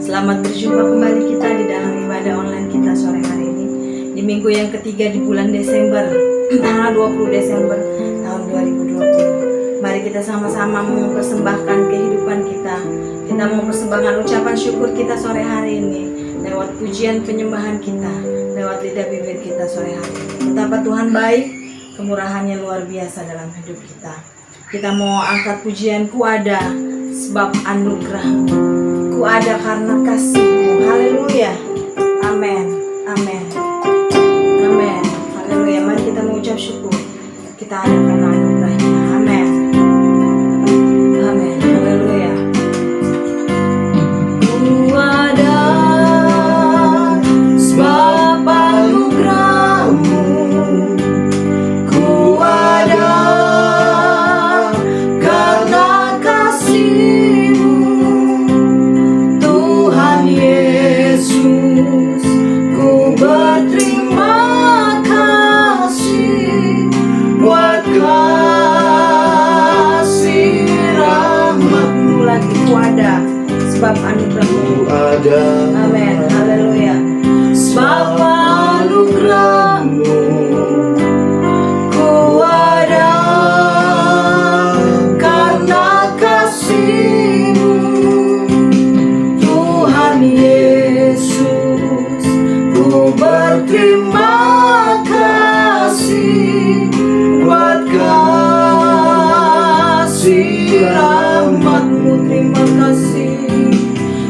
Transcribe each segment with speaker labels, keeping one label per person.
Speaker 1: Selamat berjumpa kembali kita di dalam ibadah online kita sore hari ini di minggu yang ketiga di bulan Desember, tanggal 20 Desember tahun 2020. Mari kita sama-sama mempersembahkan kehidupan kita. Kita mau persembahkan ucapan syukur kita sore hari ini lewat pujian penyembahan kita, lewat lidah bibir kita sore hari ini. Betapa Tuhan baik, kemurahannya luar biasa dalam hidup kita. Kita mau angkat pujian ku ada sebab anugerah-Mu, ku ada karena kasih-Mu. Haleluya, amin, amin, amin, haleluya. Mari kita mengucap syukur, kita ada karena anugerah-Nya. Amin, amin, haleluya. Ku ada sebab anugerah-Mu, ku ada karena kasih-Mu, Tuhan Yesus. Ku berterima kasih buat kasih rahmat-Mu. Lagi ku ada sebab anugerah-Mu.
Speaker 2: Ku ada,
Speaker 1: Amin, haleluya. Sebab anugerah-Mu, ku ada karena kasih-Mu, Tuhan Yesus. Ku berterima kasih buat kasih rahmat-Mu. Terima kasih,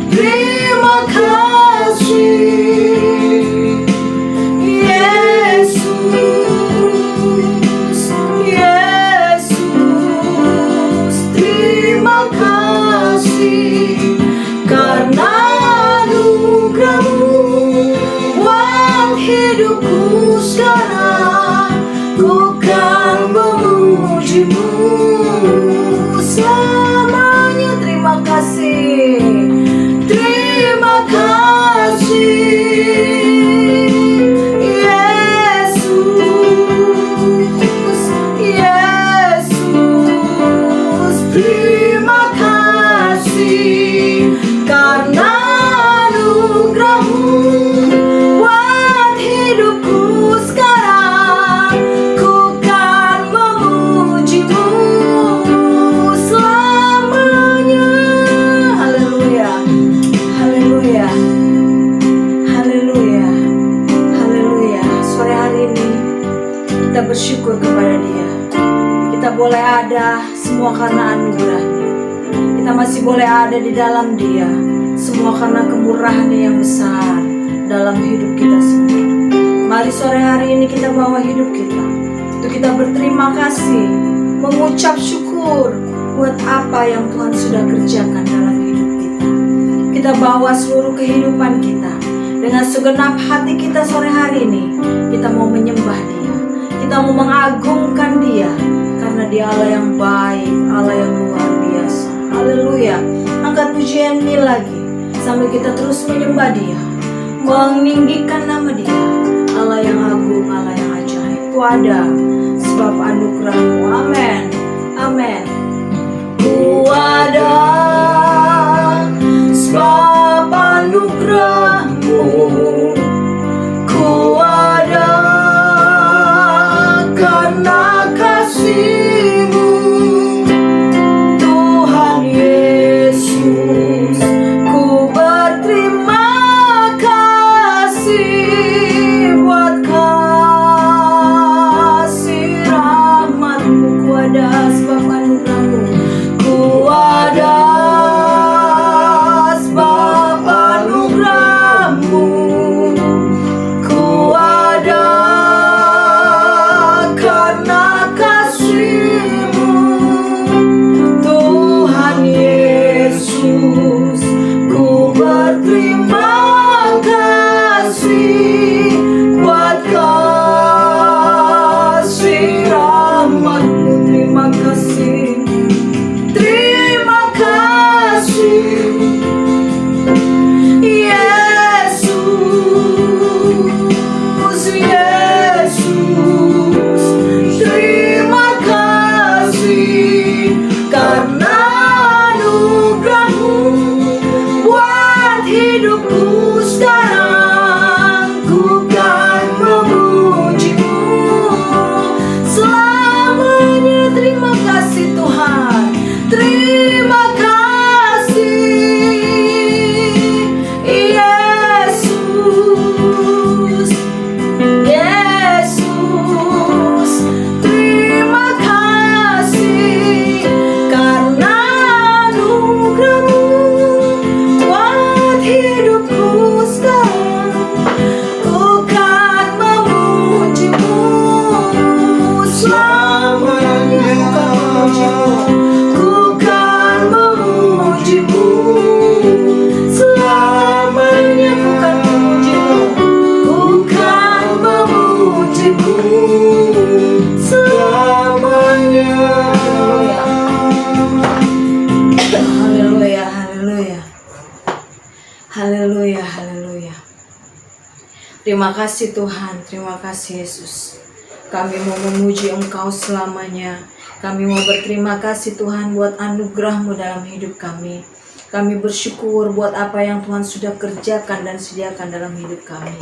Speaker 1: terima kasih Yesus, Yesus. Terima kasih karena anugerah-Mu buat hidupku sekarang. Ku kan memuji-Mu selamanya. Terima kasih, terima kasih Yesus, Yesus. Terima kasih karena anugerah-Mu buat hidupku sekarang. Ku kan memuji-Mu selamanya. Haleluya, haleluya, haleluya, haleluya. Sore hari ini kita bersyukur kepada Dia. Kita boleh ada semua karena anugerah-Nya. Kita masih boleh ada di dalam Dia, semua karena kemurahan-Nya yang besar dalam hidup kita semua. Mari sore hari ini kita bawa hidup kita untuk kita berterima kasih, mengucap syukur buat apa yang Tuhan sudah kerjakan dalam hidup kita. Kita bawa seluruh kehidupan kita dengan segenap hati kita sore hari ini. Kita mau menyembah Dia, kita mau mengagungkan Dia, karena Dia Allah yang baik, Allah yang luar biasa. Haleluya. Angkat pujian ini lagi sambil kita terus menyembah Dia, meninggikan nama Dia, Allah yang agung, Allah yang ajaib. Ku ada sebab anugerah-Mu. Amin, amin. Ku ada sebab anugerah-Mu, ku ada karena kasih-Mu, Tuhan Yesus. Ku berterima kasih buat kasih rahmat-Mu. Ku ada sebab anugerah-Mu, ku ada sebab hidupku sekarang, ku kan memuji-Mu selamanya. Terima kasih Tuhan, terima kasih Yesus. Yesus, terima kasih karena anugerah-Mu buat hidupku sekarang. Ku kan memuji-Mu selamanya. Ku kan memuji-Mu selamanya. Ku kan memuji-Mu selamanya. Haleluya, haleluya. Haleluya, haleluya. Terima kasih Tuhan, terima kasih Yesus. Kami mau memuji Engkau selamanya. Kami mau berterima kasih Tuhan buat anugerah-Mu dalam hidup kami. Kami bersyukur buat apa yang Tuhan sudah kerjakan dan sediakan dalam hidup kami.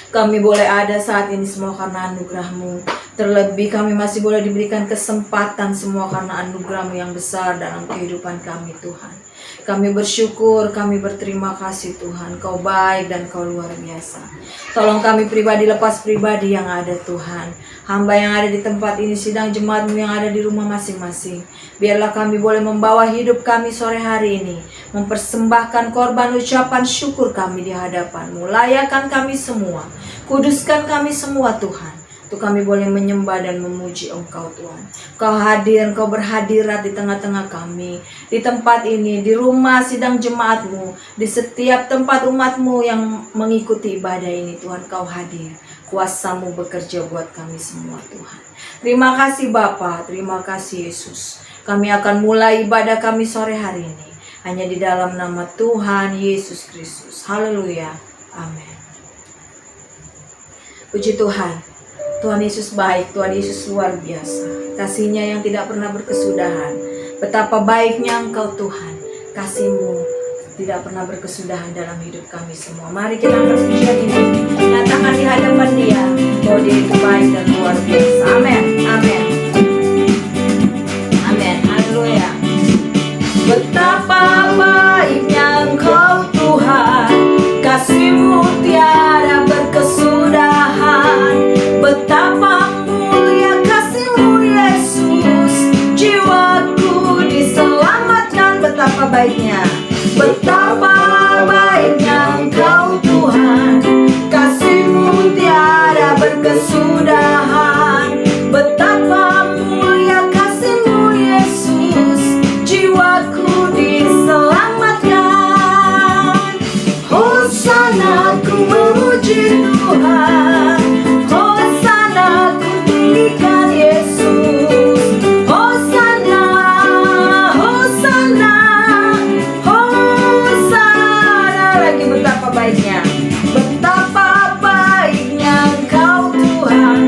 Speaker 1: Kami boleh ada saat ini semua karena anugerah-Mu. Terlebih kami masih boleh diberikan kesempatan semua karena anugerah-Mu yang besar dalam kehidupan kami Tuhan. Kami bersyukur, kami berterima kasih Tuhan. Kau baik dan Kau luar biasa. Tolong kami pribadi lepas pribadi yang ada Tuhan. Hamba yang ada di tempat ini, sidang jemaat-Mu yang ada di rumah masing-masing. Biarlah kami boleh membawa hidup kami sore hari ini, mempersembahkan korban ucapan syukur kami di hadapan-Mu. Layakan kami semua, kuduskan kami semua Tuhan. Untuk kami boleh menyembah dan memuji Engkau Tuhan. Kau hadir, Kau berhadirat di tengah-tengah kami. Di tempat ini, di rumah sidang jemaat-Mu, di setiap tempat umat-Mu yang mengikuti ibadah ini Tuhan, Kau hadir. Kuasa-Mu bekerja buat kami semua Tuhan. Terima kasih Bapa, terima kasih Yesus. Kami akan mulai ibadah kami sore hari ini hanya di dalam nama Tuhan Yesus Kristus. Haleluya, amin. Puji Tuhan. Tuhan Yesus baik, Tuhan Yesus luar biasa. Kasih-Nya yang tidak pernah berkesudahan. Betapa baiknya Engkau Tuhan. Kasih-Mu tidak pernah berkesudahan dalam hidup kami semua. Mari kita angkat pujian ini, nyatakan di hadapan Dia bahwa Dia itu baik dan luar biasa. Amin, amin, amin, haleluya. Betapa baiknya Engkau Tuhan, kasih-Mu tiada berkesudahan. Betapa mulia kasih-Mu Yesus, jiwaku diselamatkan. Betapa baiknya, betapa baiknya Engkau Tuhan, kasih-Mu tiada berkesudahan. Betapa mulia kasih-Mu Yesus, jiwaku diselamatkan. Hosana ku memuji Tuhan, betapa baiknya Engkau Tuhan,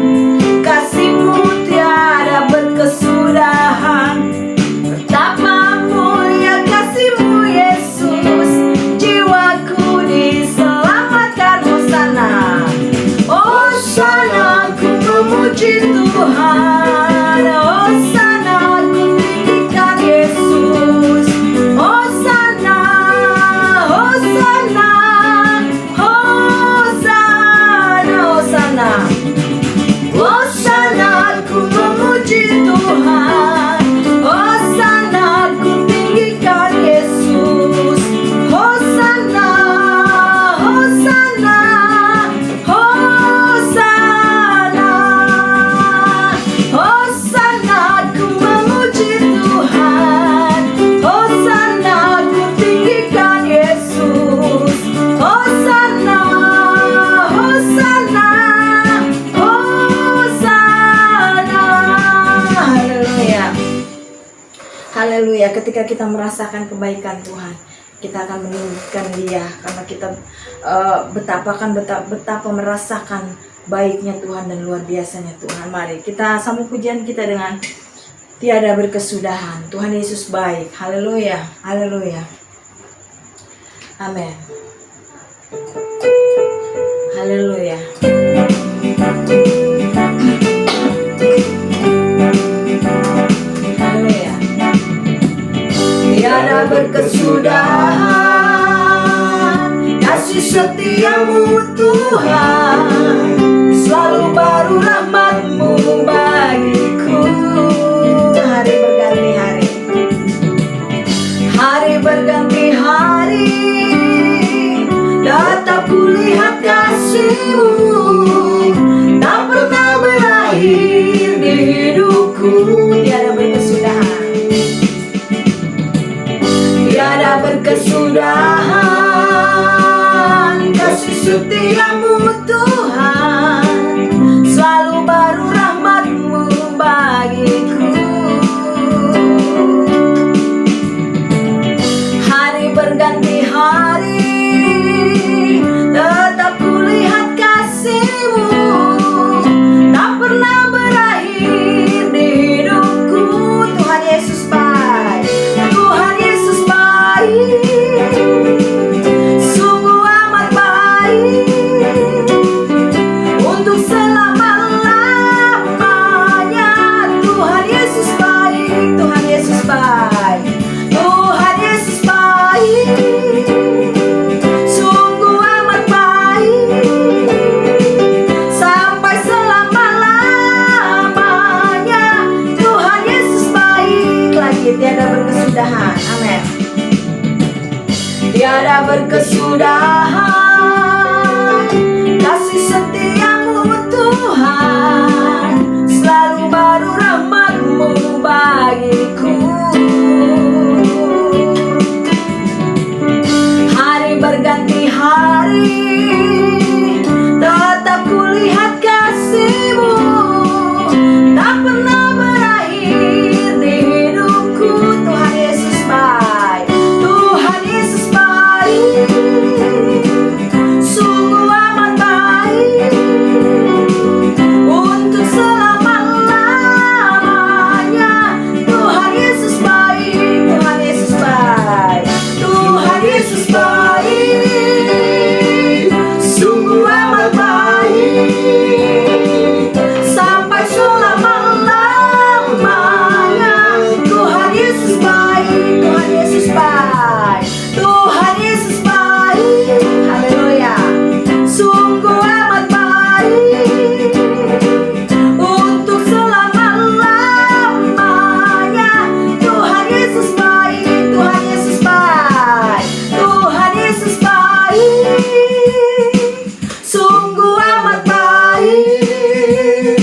Speaker 1: kasih-Mu tiada berkesudahan. Betapa mulia kasih-Mu Yesus, jiwaku diselamatkan. Hosana, Hosana ku memuji Tuhan, Hosana ku tinggikan Yesus. Hosana, Hosana, Hosana ku memuji Tuhan, Hosana ku tinggikan Yesus. Hosana, Hosana, Hosana, Hosana ku memuji Tuhan, Hosana ku tinggikan Yesus. Hosana, Hosana, haleluya. Ketika kita merasakan kebaikan Tuhan, kita akan meninggikan Dia karena kita betapa merasakan baiknya Tuhan dan luar biasanya Tuhan. Mari kita sambung pujian kita dengan tiada berkesudahan. Tuhan Yesus baik. Haleluya, haleluya. Amin. Haleluya. Haleluya. Tiada berkesudahan kasih setiamu Tuhan, selalu baru rahmat-Mu bagiku. Hari berganti hari, hari berganti hari, tetap kulihat kasih-Mu, tak pernah berakhir di hidupku. Tiada berkesudahan, tiada berkesudahan kasih setiamu Tuhan, selalu baru rahmat-Mu bagiku. Hari berganti hari, tetap kulihat kasih-Mu, tak pernah berakhir di hidupku. Tuhan Yesus baik, Tuhan Yesus baik, sungguh amat baik, untuk selama-lamanya. Tuhan Yesus baik, Tuhan Yesus baik, Tuhan Yesus baik, sungguh amat baik, sampai selama-lamanya. Tuhan Yesus baik lagi, tiada berkesudahan. Amin. Tiada berkesudahan kasih setiamu Tuhan, selalu baru rahmat-Mu bagiku. Hari berganti hari, tetap kulihat kasih-Mu, tak pernah berakhir di hidupku. Tuhan Yesus baik, Tuhan Yesus baik, sungguh amat baik, untuk selama-lamanya. Tuhan Yesus baik, Tuhan Yesus baik, Tuhan Yesus baik, sungguh amat baik, sampai selama-lamanya. Tuhan Yesus baik, Tuhan Yesus baik, Tuhan Yesus baik. Haleluya. Sungguh amat baik, untuk selama-lamanya. Tuhan Yesus baik, Tuhan Yesus baik, Tuhan Yesus baik, sungguh amat baik,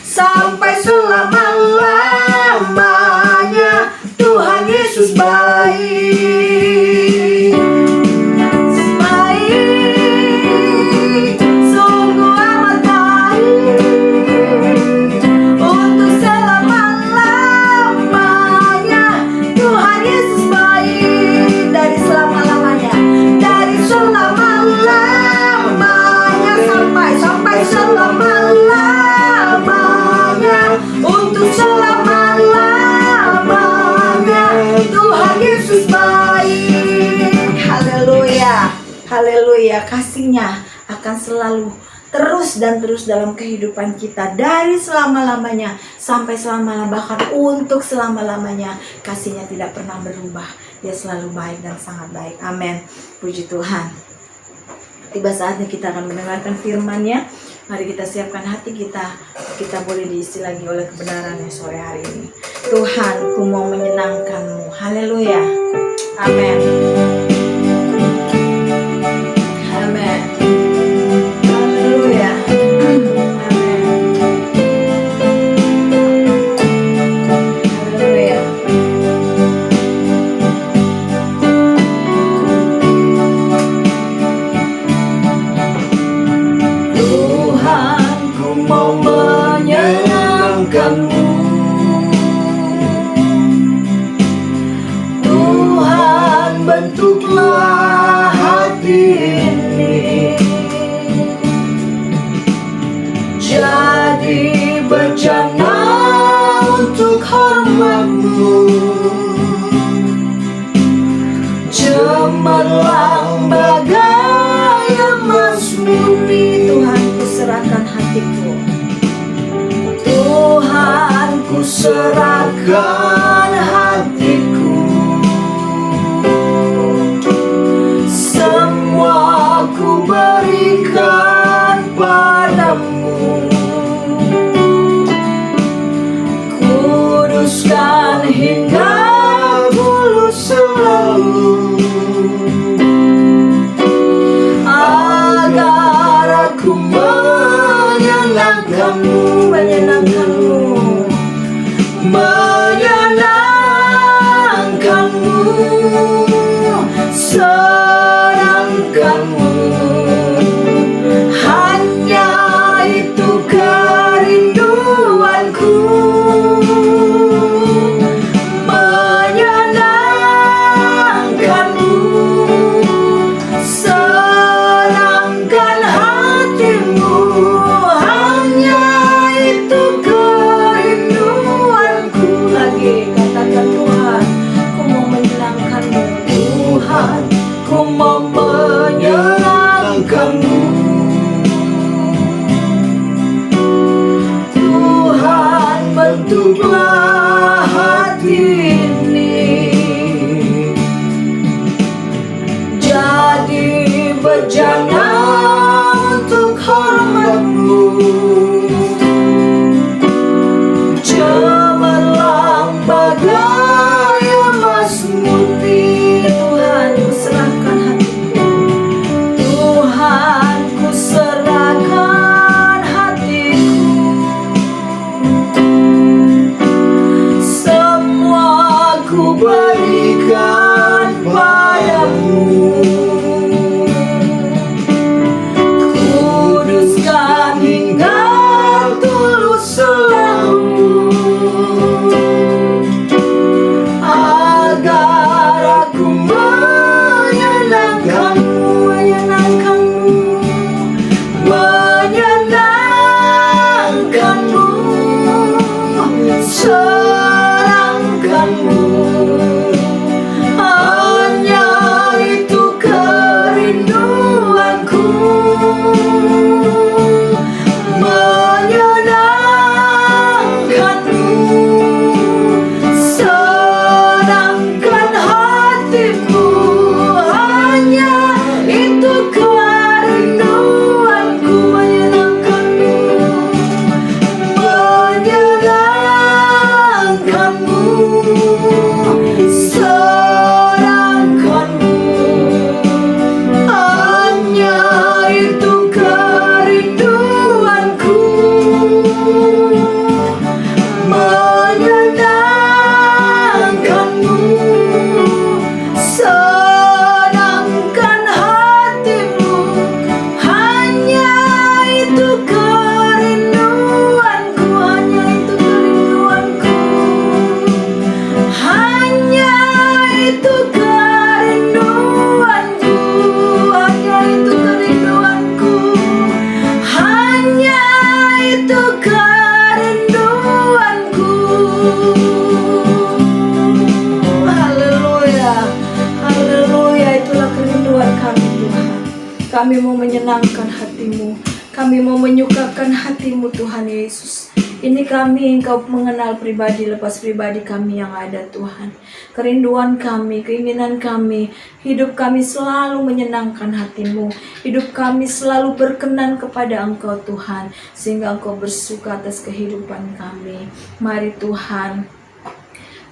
Speaker 1: sampai selama-lamanya. Tuhan Yesus baik, baik, sungguh amat baik, untuk selama-lamanya. Tuhan Yesus baik, dari selama-lamanya, dari selama-lamanya, sampai selama-lamanya, untuk selama-lamanya. Tuhan Yesus baik. Haleluya, haleluya. Kasih-Nya akan selalu terus dan terus dalam kehidupan kita, dari selama-lamanya sampai selama-lamanya, bahkan untuk selama-lamanya. Kasih-Nya tidak pernah berubah, Dia selalu baik dan sangat baik. Amin. Puji Tuhan. Tiba saatnya kita akan mendengarkan firman-Nya. Mari kita siapkan hati kita. Kita boleh diisi lagi oleh kebenaran-Nya sore hari ini. Tuhan, ku mau menyenangkan-Mu. Haleluya. Amin. Amin. Haleluya. Amin. Haleluya. Tuhan, ku mau menyenangkan-Mu. Tuhan, bentuk hatiku. Tuhan, ku serahkan hatiku, semua ku berikan padamu. Kuduskan hingga tulus selalu, agar aku menyenangkanmu, menyenangkanmu, senangkanmu. Hanya itu kerinduanku, menyenangkanmu, senangkan hatimu. Hanya itu kerinduanku. Lagi katakan, Tuhan, ku mau menyenangkanmu. Tuhan, ku mau menyenangkanmu. Tuhan, bentuklah hati ini jadi bejana untuk hormat-Mu. Cemerlang bagai emas murni. Tuhan, ku serahkan hatiku. Tuhan, ku serahkan hatiku, semua ku berikan padamu. Kuduskan hingga tulus selalu, agar aku menyenangkanmu, menyenangkanmu, senangkanmu. Hanya itu kerinduanku, menyenangkanmu, senangkan hatimu. Hanya itu kerinduanku, menyenangkanmu, menyenangkanmu, senangkanmu. Hanya itu kerinduanku, menyenangkanmu, senangkan hatimu. Hanya itu kerinduanku, hanya itu kerinduanku, hanya itu kerinduanku, hanya itu kerinduanku, hanya itu kerinduanku. Haleluya, haleluya. Itulah kerinduan kami, Tuhan. Kami mau menyenangkan hatimu, kami mau menyukakan hatimu, Tuhan Yesus. Ini kami, Engkau mengenal pribadi lepas pribadi kami yang ada, Tuhan. Kerinduan kami, keinginan kami, hidup kami selalu menyenangkan hatimu. Hidup kami selalu berkenan kepada Engkau, Tuhan, sehingga Engkau bersuka atas kehidupan kami. Mari Tuhan,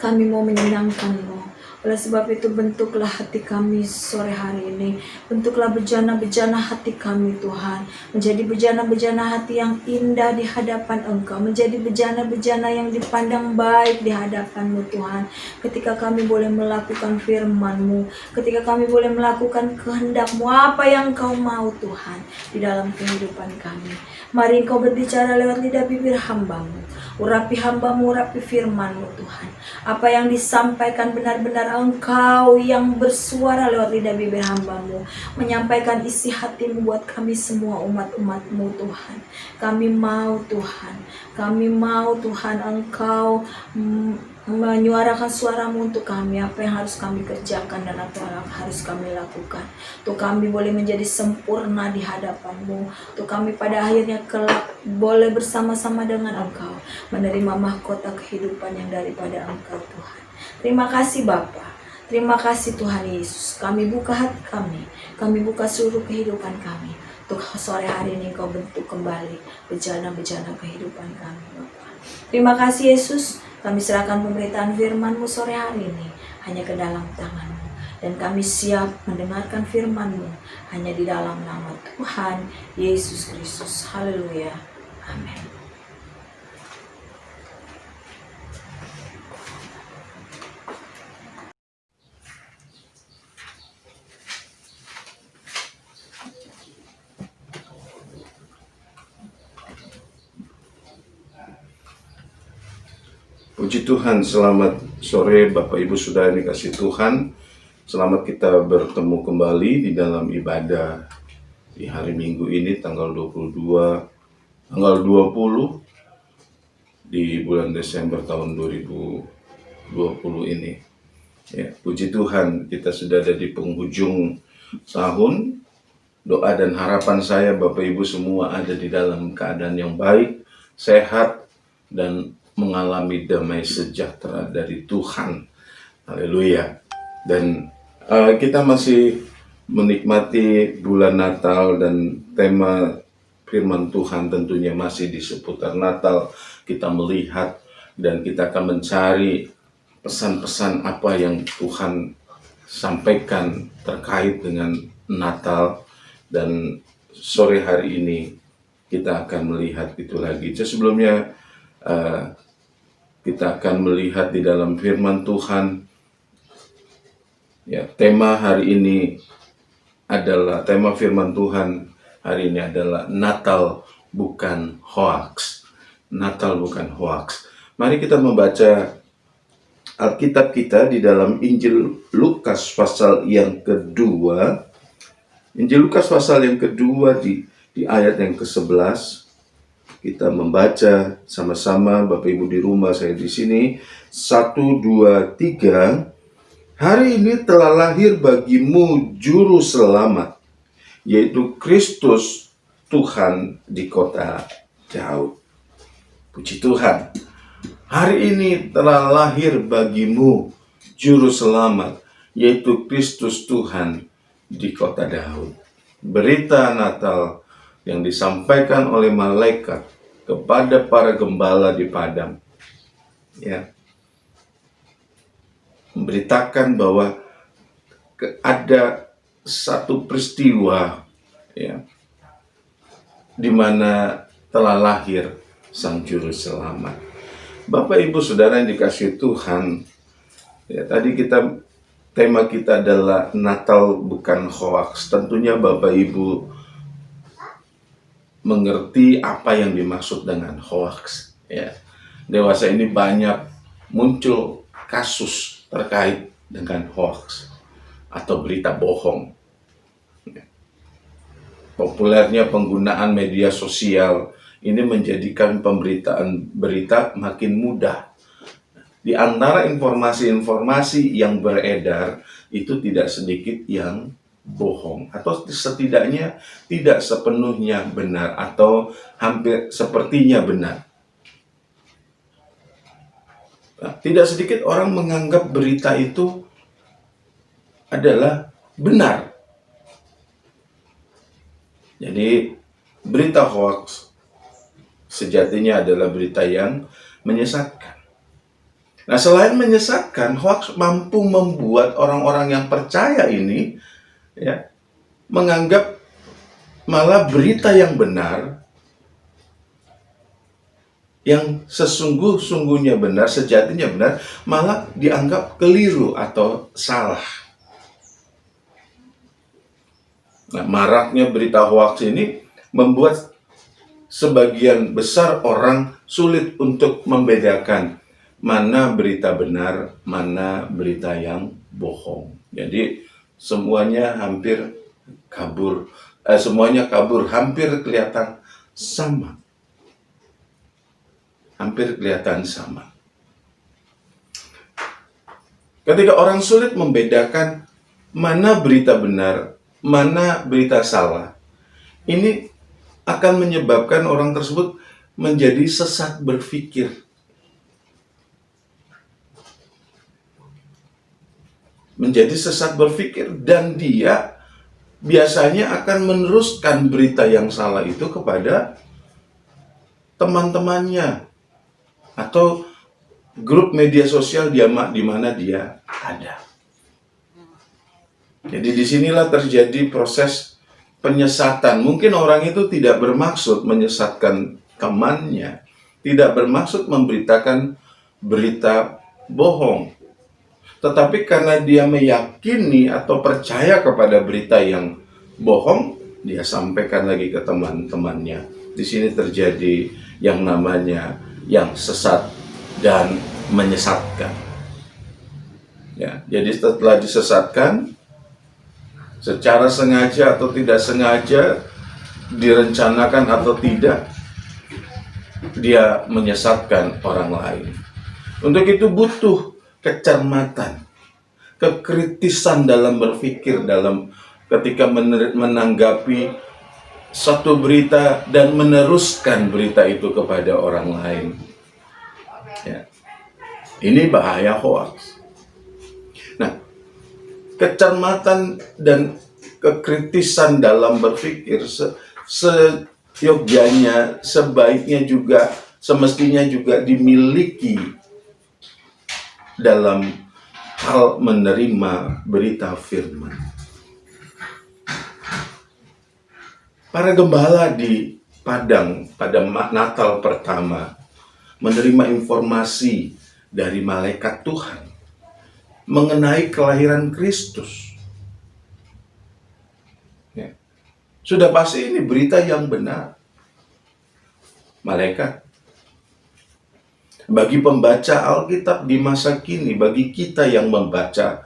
Speaker 1: kami mau menyenangkan-Mu. Oleh sebab itu, bentuklah hati kami sore hari ini. Bentuklah bejana-bejana hati kami, Tuhan. Menjadi bejana-bejana hati yang indah di hadapan Engkau. Menjadi bejana-bejana yang dipandang baik di hadapan-Mu, Tuhan. Ketika kami boleh melakukan firman-Mu, ketika kami boleh melakukan kehendak-Mu, apa yang Engkau mau, Tuhan, di dalam kehidupan kami. Mari Engkau berbicara lewat lidah bibir hamba-Mu. Urapi hamba-Mu, urapi firman-Mu, Tuhan. Apa yang disampaikan benar-benar biar Engkau yang bersuara lewat lidah bibir hamba-Mu, menyampaikan isi hati-Mu buat kami semua umat-umat-Mu Tuhan. Kami mau Tuhan, kami mau Tuhan Engkau menyuarakan suara-Mu untuk kami, apa yang harus kami kerjakan dan apa yang harus kami lakukan. Untuk kami boleh menjadi sempurna di hadapan-Mu, untuk kami pada akhirnya kelak boleh bersama-sama dengan Engkau, menerima mahkota kehidupan yang daripada Engkau Tuhan. Terima kasih Bapa, terima kasih Tuhan Yesus. Kami buka hati kami buka seluruh kehidupan kami. Untuk sore hari ini Engkau bentuk kembali bejana-bejana kehidupan kami Bapa. Terima kasih Yesus. Kami serahkan pemberitaan firman-Mu sore hari ini hanya ke dalam tangan-Mu. Dan kami siap mendengarkan firman-Mu hanya di dalam nama Tuhan Yesus Kristus. Haleluya. Amin.
Speaker 2: Puji Tuhan, selamat sore Bapak Ibu Saudara yang dikasihi Tuhan. Selamat kita bertemu kembali di dalam ibadah di hari Minggu ini tanggal 20 di bulan Desember tahun 2020 ini. Ya, puji Tuhan, kita sudah ada di penghujung tahun. Doa dan harapan saya Bapak Ibu semua ada di dalam keadaan yang baik, sehat, dan mengalami damai sejahtera dari Tuhan. Haleluya. Dan kita masih menikmati bulan Natal, dan tema firman Tuhan tentunya masih di seputar Natal. Kita melihat dan kita akan mencari pesan-pesan apa yang Tuhan sampaikan terkait dengan Natal. Dan sore hari ini kita akan melihat itu lagi. Sebelumnya kita akan melihat di dalam firman Tuhan. Ya, tema firman Tuhan hari ini adalah Natal bukan hoaks. Natal bukan hoaks. Mari kita membaca Alkitab kita di dalam Injil Lukas pasal yang kedua. Injil Lukas pasal yang kedua di ayat yang ke-11. Kita membaca sama-sama, Bapak Ibu di rumah, saya di sini. 1, 2, 3. Hari ini telah lahir bagimu juru selamat, yaitu Kristus Tuhan di kota Daud. Puji Tuhan. Hari ini telah lahir bagimu juru selamat, yaitu Kristus Tuhan di kota Daud. Berita Natal yang disampaikan oleh malaikat kepada para gembala di padang, ya, memberitakan bahwa ada satu peristiwa, ya, di mana telah lahir Sang Juru Selamat. Bapak Ibu Saudara yang dikasihi Tuhan, ya, tadi tema kita adalah Natal bukan hoaks. Tentunya Bapak Ibu mengerti apa yang dimaksud dengan hoaks. Ya. Dewasa ini banyak muncul kasus terkait dengan hoaks atau berita bohong. Ya. Populernya penggunaan media sosial ini menjadikan pemberitaan berita makin mudah. Di antara informasi-informasi yang beredar itu tidak sedikit yang bohong, atau setidaknya tidak sepenuhnya benar, atau hampir sepertinya benar. Nah, tidak sedikit orang menganggap berita itu adalah benar. Jadi berita hoax sejatinya adalah berita yang menyesatkan. Nah, selain menyesatkan, hoax mampu membuat orang-orang yang percaya ini, ya, menganggap malah berita yang benar, yang sesungguhnya benar, sejatinya benar, malah dianggap keliru atau salah. Nah, maraknya berita hoax ini membuat sebagian besar orang sulit untuk membedakan mana berita benar, mana berita yang bohong. Jadi semuanya kabur, hampir kelihatan sama. Hampir kelihatan sama. Ketika orang sulit membedakan mana berita benar, mana berita salah, ini akan menyebabkan orang tersebut menjadi sesat berpikir. Menjadi sesat berpikir, dan dia biasanya akan meneruskan berita yang salah itu kepada teman-temannya atau grup media sosial di mana dia ada. Jadi disinilah terjadi proses penyesatan. Mungkin orang itu tidak bermaksud menyesatkan temannya, tidak bermaksud memberitakan berita bohong. Tetapi karena dia meyakini atau percaya kepada berita yang bohong, dia sampaikan lagi ke teman-temannya. Di sini terjadi yang namanya yang sesat dan menyesatkan. Ya, jadi setelah disesatkan, secara sengaja atau tidak sengaja, direncanakan atau tidak, dia menyesatkan orang lain. Untuk itu butuh kecermatan, kekritisan dalam berpikir, dalam ketika menanggapi satu berita dan meneruskan berita itu kepada orang lain. Ya. Ini bahaya hoax. Nah, kecermatan dan kekritisan dalam berpikir seyogyanya, sebaiknya juga, semestinya juga dimiliki dalam hal menerima berita firman. Para gembala di Padang pada Natal pertama menerima informasi dari malaikat Tuhan mengenai kelahiran Kristus. Ya. Sudah pasti ini berita yang benar. Malaikat. Bagi pembaca Alkitab di masa kini, bagi kita yang membaca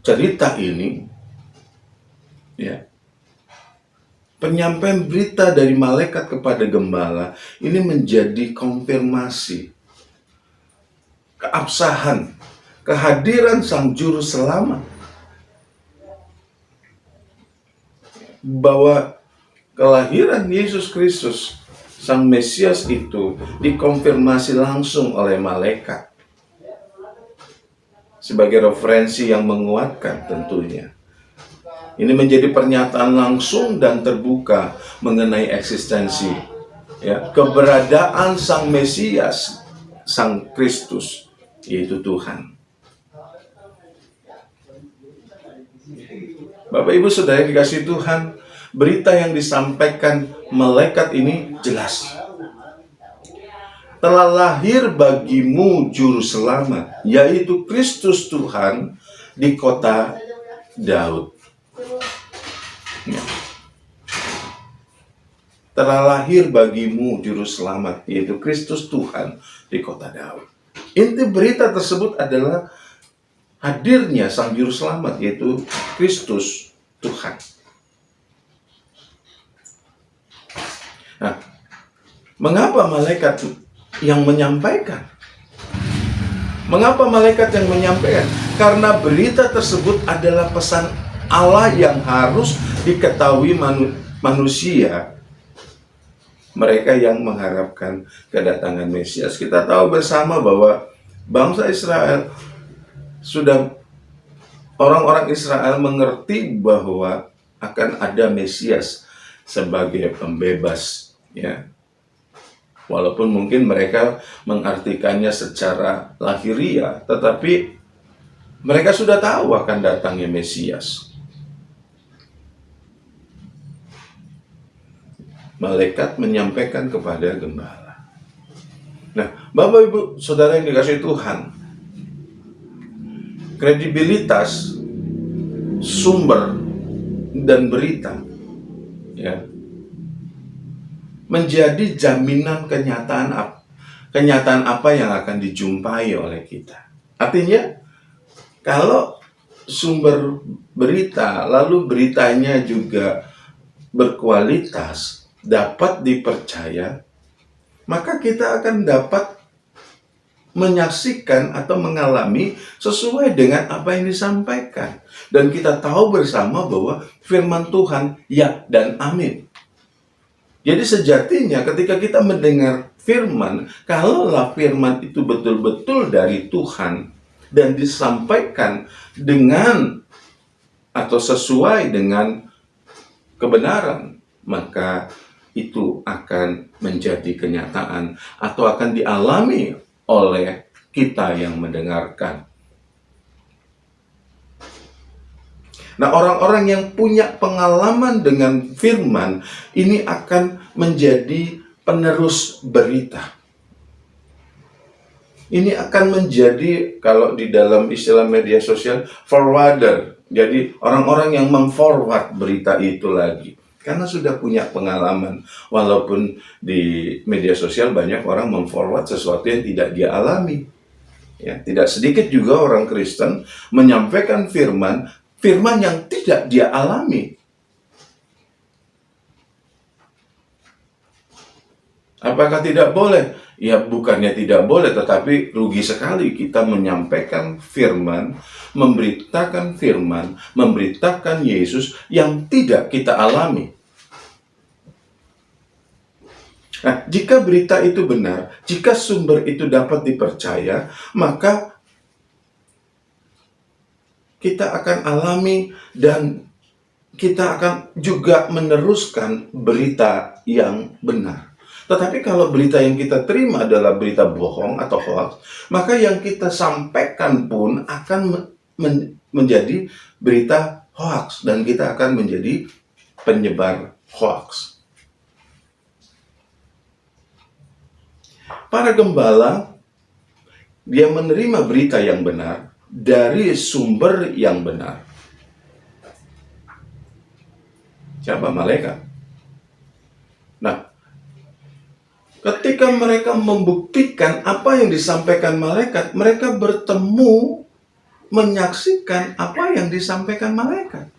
Speaker 2: cerita ini, ya, penyampaian berita dari malaikat kepada gembala ini menjadi konfirmasi keabsahan, kehadiran Sang Juru Selamat, bahwa kelahiran Yesus Kristus, Sang Mesias itu dikonfirmasi langsung oleh malaikat. Sebagai referensi yang menguatkan tentunya. Ini menjadi pernyataan langsung dan terbuka mengenai eksistensi, ya, keberadaan Sang Mesias, Sang Kristus, yaitu Tuhan. Bapak Ibu Saudara dikasihi Tuhan, berita yang disampaikan malaikat ini jelas. Telah lahir bagimu Juru Selamat, yaitu Kristus Tuhan di kota Daud. Ya. Telah lahir bagimu Juru Selamat, yaitu Kristus Tuhan di kota Daud. Inti berita tersebut adalah hadirnya Sang Juru Selamat, yaitu Kristus Tuhan. Nah, mengapa malaikat yang menyampaikan? Mengapa malaikat yang menyampaikan? Karena berita tersebut adalah pesan Allah yang harus diketahui manusia, mereka yang mengharapkan kedatangan Mesias. Kita tahu bersama bahwa bangsa Israel orang-orang Israel mengerti bahwa akan ada Mesias sebagai pembebas, ya. Walaupun mungkin mereka mengartikannya secara lahiriah, tetapi mereka sudah tahu akan datangnya Mesias. Malaikat menyampaikan kepada gembala. Nah, Bapak Ibu Saudara yang dikasihi Tuhan, kredibilitas sumber dan berita, ya, menjadi jaminan kenyataan apa yang akan dijumpai oleh kita. Artinya, kalau sumber berita, lalu beritanya juga berkualitas, dapat dipercaya, maka kita akan dapat menyaksikan atau mengalami sesuai dengan apa yang disampaikan. Dan kita tahu bersama bahwa firman Tuhan ya dan amin. Jadi sejatinya ketika kita mendengar firman, kalaulah firman itu betul-betul dari Tuhan dan disampaikan dengan atau sesuai dengan kebenaran, maka itu akan menjadi kenyataan atau akan dialami oleh kita yang mendengarkan. Nah, orang-orang yang punya pengalaman dengan firman ini akan menjadi penerus berita. Ini akan menjadi, kalau di dalam istilah media sosial, forwarder. Jadi orang-orang yang memforward berita itu lagi. Karena sudah punya pengalaman. Walaupun di media sosial banyak orang memforward sesuatu yang tidak dia alami. Ya, tidak sedikit juga orang Kristen menyampaikan firman yang tidak dia alami. Apakah tidak boleh? Ya, bukannya tidak boleh, tetapi rugi sekali kita menyampaikan firman, memberitakan Yesus yang tidak kita alami. Nah, jika berita itu benar, jika sumber itu dapat dipercaya, maka kita akan alami dan kita akan juga meneruskan berita yang benar. Tetapi kalau berita yang kita terima adalah berita bohong atau hoax, maka yang kita sampaikan pun akan menjadi berita hoax dan kita akan menjadi penyebar hoax. Para gembala, dia menerima berita yang benar dari sumber yang benar. Siapa? Malaikat. Nah, ketika mereka membuktikan apa yang disampaikan malaikat, mereka bertemu, menyaksikan apa yang disampaikan malaikat.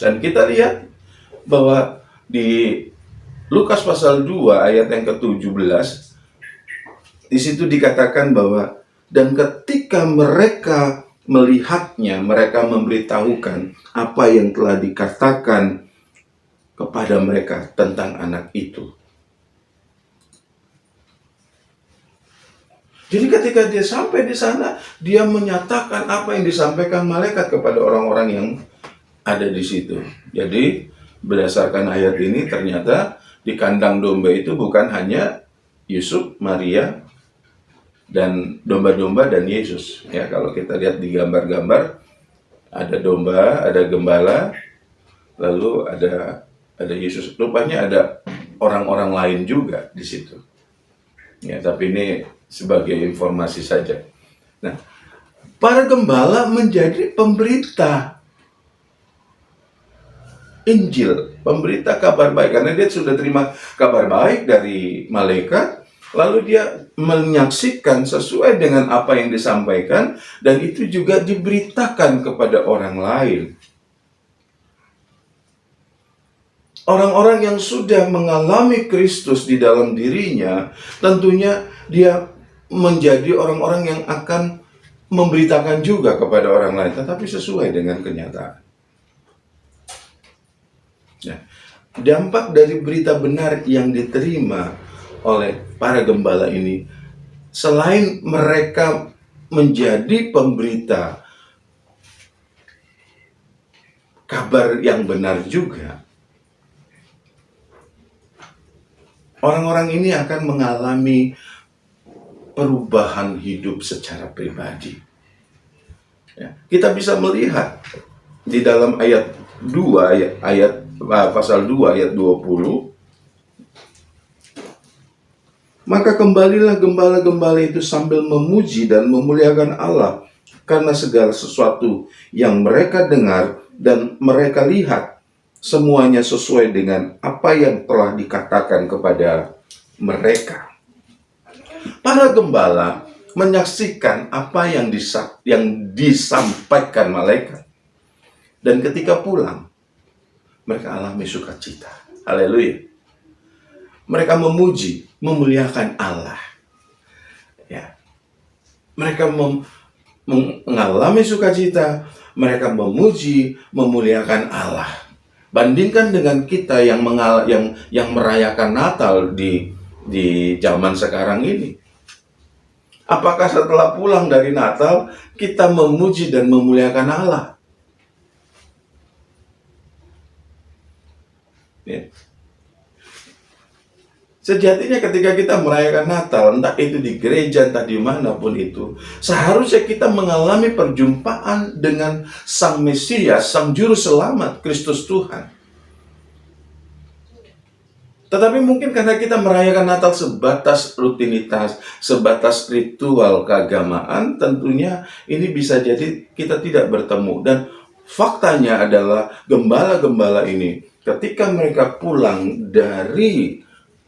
Speaker 2: Dan kita lihat bahwa di Lukas pasal 2 ayat yang ke-17, di situ dikatakan bahwa dan ketika mereka melihatnya, mereka memberitahukan apa yang telah dikatakan kepada mereka tentang anak itu. Jadi ketika dia sampai di sana, dia menyatakan apa yang disampaikan malaikat kepada orang-orang yang ada di situ. Jadi berdasarkan ayat ini ternyata di kandang domba itu bukan hanya Yusuf, Maria, dan domba-domba dan Yesus. Ya, kalau kita lihat di gambar-gambar, ada domba, ada gembala, lalu ada Yesus. Rupanya ada orang-orang lain juga di situ. Ya, tapi ini sebagai informasi saja. Nah, para gembala menjadi pemberita Injil, pemberita kabar baik, karena dia sudah terima kabar baik dari malaikat. Lalu dia menyaksikan sesuai dengan apa yang disampaikan, dan itu juga diberitakan kepada orang lain. Orang-orang yang sudah mengalami Kristus di dalam dirinya, tentunya dia menjadi orang-orang yang akan memberitakan juga kepada orang lain, tetapi sesuai dengan kenyataan. Nah, dampak dari berita benar yang diterima oleh para gembala ini, selain mereka menjadi pemberita kabar yang benar juga, orang-orang ini akan mengalami perubahan hidup secara pribadi. Ya, kita bisa melihat di dalam ayat 2, pasal 2 ayat 20, maka kembalilah gembala-gembala itu sambil memuji dan memuliakan Allah karena segala sesuatu yang mereka dengar dan mereka lihat, semuanya sesuai dengan apa yang telah dikatakan kepada mereka. Para gembala menyaksikan apa yang disampaikan malaikat. Dan ketika pulang, mereka alami sukacita. Haleluya. Mereka memuji, memuliakan Allah. Ya. Mereka mengalami sukacita, mereka memuji, memuliakan Allah. Bandingkan dengan kita yang merayakan Natal di zaman sekarang ini. Apakah setelah pulang dari Natal kita memuji dan memuliakan Allah? Ya. Sejatinya ketika kita merayakan Natal, entah itu di gereja, entah dimanapun itu, seharusnya kita mengalami perjumpaan dengan Sang Mesias, Sang Juru Selamat, Kristus Tuhan. Tetapi mungkin karena kita merayakan Natal sebatas rutinitas, sebatas ritual keagamaan, tentunya ini bisa jadi kita tidak bertemu. Dan faktanya adalah gembala-gembala ini, ketika mereka pulang dari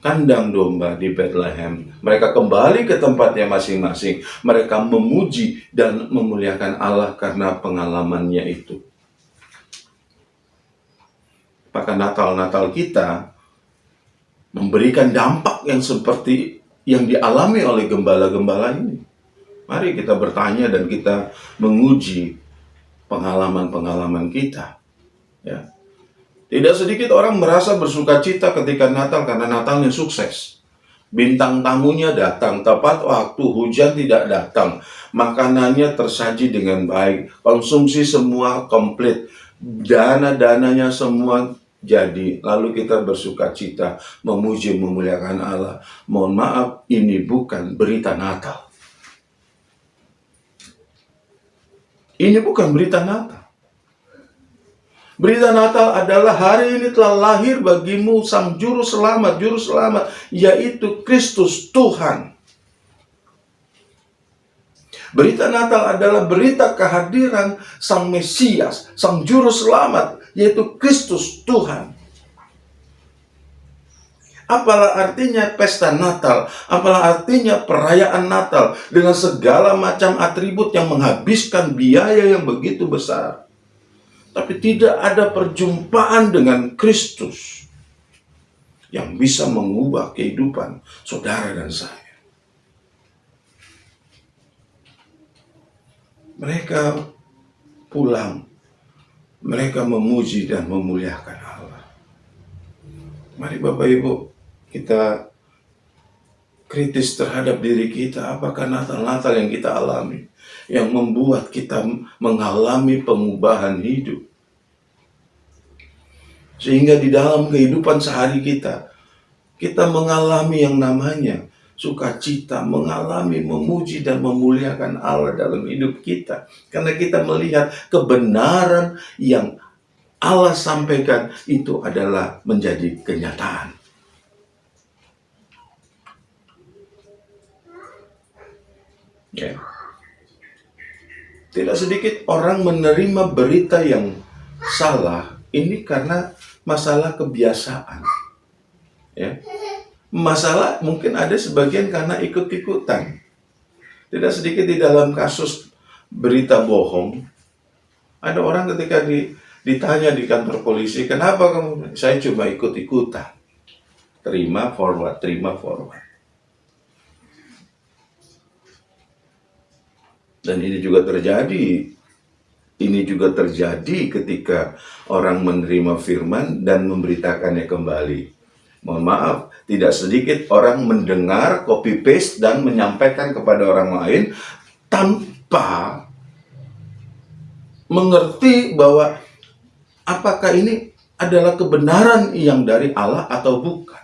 Speaker 2: kandang domba di Bethlehem, mereka kembali ke tempatnya masing-masing. Mereka memuji dan memuliakan Allah karena pengalamannya itu. Maka Natal-Natal kita memberikan dampak yang seperti yang dialami oleh gembala-gembala ini. Mari kita bertanya dan kita menguji pengalaman-pengalaman kita. Ya. Tidak sedikit orang merasa bersuka cita ketika Natal karena Natalnya sukses. Bintang tamunya datang tepat waktu, hujan tidak datang. Makanannya tersaji dengan baik, konsumsi semua komplit, dana-dananya semua jadi. Lalu kita bersuka cita, memuji, memuliakan Allah. Mohon maaf, ini bukan berita Natal. Ini bukan berita Natal. Berita Natal adalah hari ini telah lahir bagimu Sang Juru Selamat, yaitu Kristus Tuhan. Berita Natal adalah berita kehadiran Sang Mesias, Sang Juru Selamat, yaitu Kristus Tuhan. Apalah artinya pesta Natal, apalah artinya perayaan Natal dengan segala macam atribut yang menghabiskan biaya yang begitu besar. Tapi tidak ada perjumpaan dengan Kristus yang bisa mengubah kehidupan saudara dan saya. Mereka pulang, mereka memuji dan memuliakan Allah. Mari Bapak Ibu, kita kritis terhadap diri kita. Apakah Natal-Natal yang kita alami yang membuat kita mengalami pengubahan hidup? Sehingga di dalam kehidupan sehari kita mengalami yang namanya sukacita, mengalami, memuji dan memuliakan Allah dalam hidup kita. Karena kita melihat kebenaran yang Allah sampaikan itu adalah menjadi kenyataan. Ya. Tidak sedikit orang menerima berita yang salah ini karena masalah kebiasaan. Ya. Masalah mungkin ada sebagian karena ikut-ikutan. Tidak sedikit di dalam kasus berita bohong. Ada orang ketika ditanya di kantor polisi, kenapa kamu? Saya cuma ikut-ikutan. Terima forward. Dan ini juga terjadi ketika orang menerima firman dan memberitakannya kembali. Mohon maaf, tidak sedikit orang mendengar, copy paste dan menyampaikan kepada orang lain tanpa mengerti bahwa apakah ini adalah kebenaran yang dari Allah atau bukan.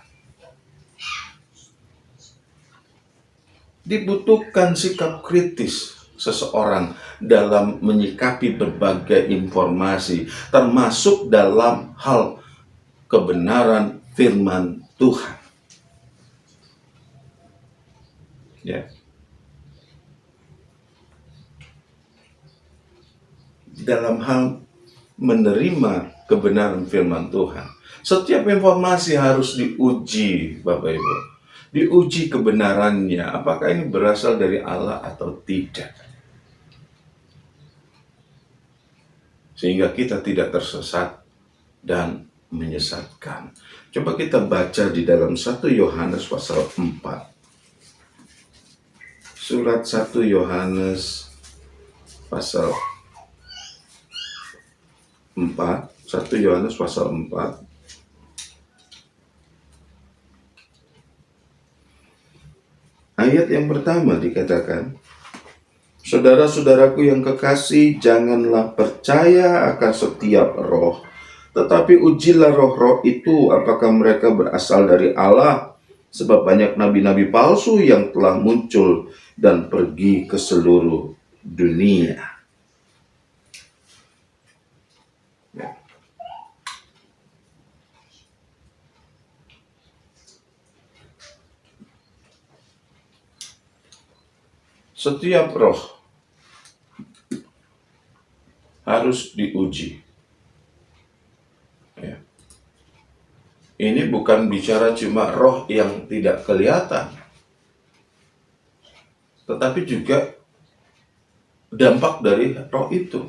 Speaker 2: Dibutuhkan sikap kritis seseorang dalam menyikapi berbagai informasi, termasuk dalam hal kebenaran firman Tuhan. Ya. Dalam hal menerima kebenaran firman Tuhan, setiap informasi harus diuji, Bapak Ibu. diuji kebenarannya, apakah ini berasal dari Allah atau tidak. Sehingga kita tidak tersesat dan menyesatkan. Coba kita baca di dalam 1 Yohanes pasal 4. Surat 1 Yohanes pasal 4. 1 Yohanes pasal 4. Ayat yang pertama dikatakan, saudara-saudaraku yang kekasih, janganlah percaya akan setiap roh, tetapi ujilah roh-roh itu apakah mereka berasal dari Allah, sebab banyak nabi-nabi palsu yang telah muncul dan pergi ke seluruh dunia. Ya. Setiap roh harus diuji. Ya. Ini bukan bicara cuma roh yang tidak kelihatan, tetapi juga dampak dari roh itu.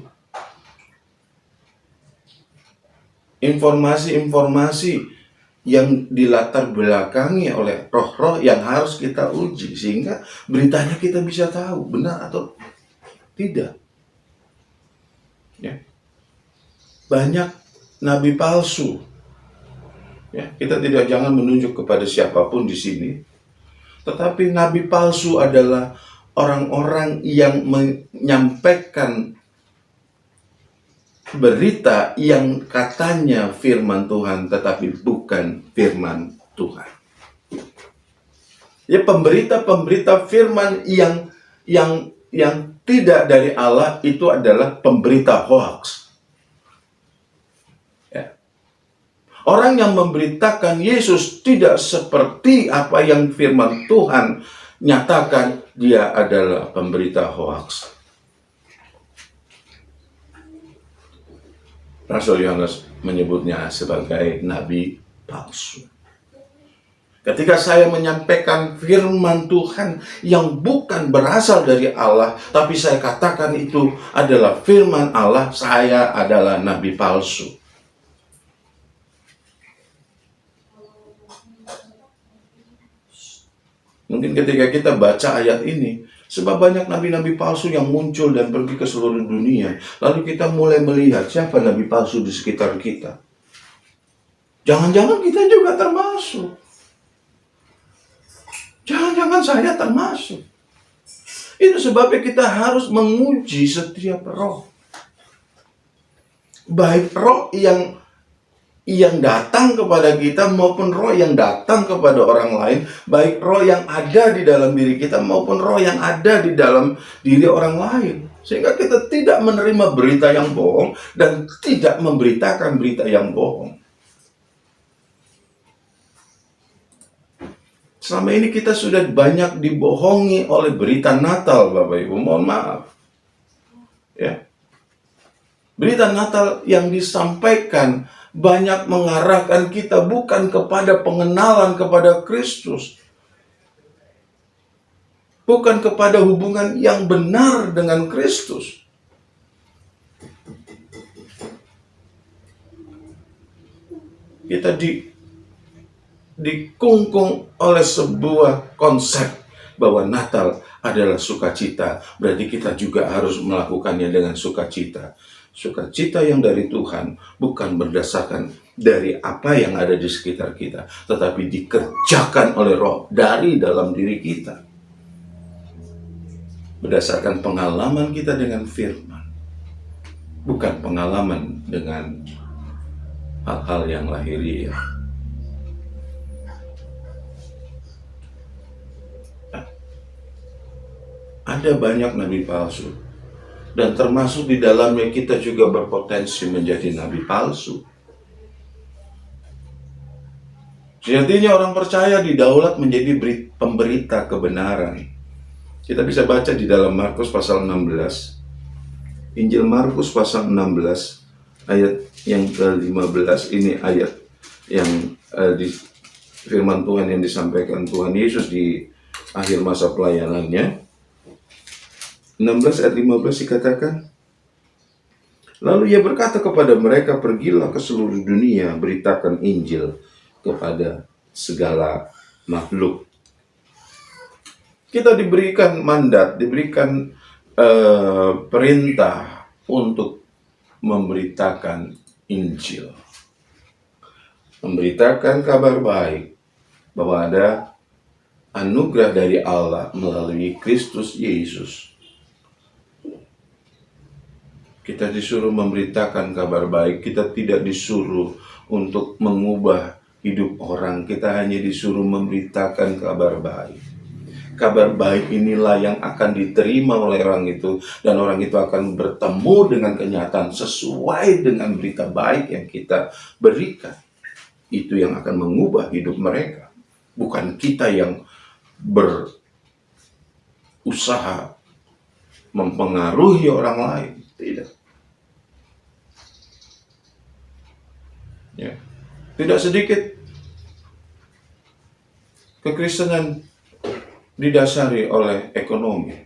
Speaker 2: Informasi-informasi yang dilatar belakangi oleh roh-roh yang harus kita uji, sehingga beritanya kita bisa tahu benar atau tidak. Ya. Banyak nabi palsu. Ya, kita jangan menunjuk kepada siapapun di sini, tetapi nabi palsu adalah orang-orang yang menyampaikan berita yang katanya firman Tuhan tetapi bukan firman Tuhan. Ya, pemberita-pemberita firman yang tidak dari Allah itu adalah pemberita hoax. Ya. Orang yang memberitakan Yesus tidak seperti apa yang firman Tuhan nyatakan, dia adalah pemberita hoax. Rasul Yohanes menyebutnya sebagai nabi palsu. Ketika saya menyampaikan firman Tuhan yang bukan berasal dari Allah, tapi saya katakan itu adalah firman Allah, saya adalah nabi palsu. Mungkin ketika kita baca ayat ini, sebab banyak nabi-nabi palsu yang muncul dan pergi ke seluruh dunia, lalu kita mulai melihat siapa nabi palsu di sekitar kita. Jangan-jangan kita juga termasuk. Jangan-jangan saya termasuk. Itu sebabnya kita harus menguji setiap roh. Baik roh yang datang kepada kita maupun roh yang datang kepada orang lain, baik roh yang ada di dalam diri kita maupun roh yang ada di dalam diri orang lain. Sehingga kita tidak menerima berita yang bohong dan tidak memberitakan berita yang bohong. Selama ini kita sudah banyak dibohongi oleh berita Natal, Bapak Ibu, mohon maaf. Ya. Berita Natal yang disampaikan banyak mengarahkan kita bukan kepada pengenalan kepada Kristus, bukan kepada hubungan yang benar dengan Kristus. Kita dikungkung oleh sebuah konsep bahwa Natal adalah sukacita, berarti kita juga harus melakukannya dengan sukacita. Sukacita yang dari Tuhan bukan berdasarkan dari apa yang ada di sekitar kita, tetapi dikerjakan oleh Roh dari dalam diri kita. Berdasarkan pengalaman kita dengan firman, bukan pengalaman dengan hal-hal yang lahiriah. Ada banyak nabi palsu, dan termasuk di dalamnya kita juga berpotensi menjadi nabi palsu. Sejatinya orang percaya didaulat menjadi pemberita kebenaran. Kita bisa baca di dalam Markus pasal 16. Injil Markus pasal 16 ayat yang ke-15, ini ayat yang firman Tuhan yang disampaikan Tuhan Yesus di akhir masa pelayanannya. 16 ayat 15 dikatakan, lalu ia berkata kepada mereka, pergilah ke seluruh dunia, beritakan Injil kepada segala makhluk. Kita diberikan mandat, diberikan perintah untuk memberitakan Injil. Memberitakan kabar baik bahwa ada anugerah dari Allah melalui Kristus Yesus. Kita disuruh memberitakan kabar baik, kita tidak disuruh untuk mengubah hidup orang, kita hanya disuruh memberitakan kabar baik. Kabar baik inilah yang akan diterima oleh orang itu, dan orang itu akan bertemu dengan kenyataan sesuai dengan berita baik yang kita berikan. Itu yang akan mengubah hidup mereka, bukan kita yang berusaha mempengaruhi orang lain. Tidak. Ya. Tidak sedikit kekristenan didasari oleh ekonomi.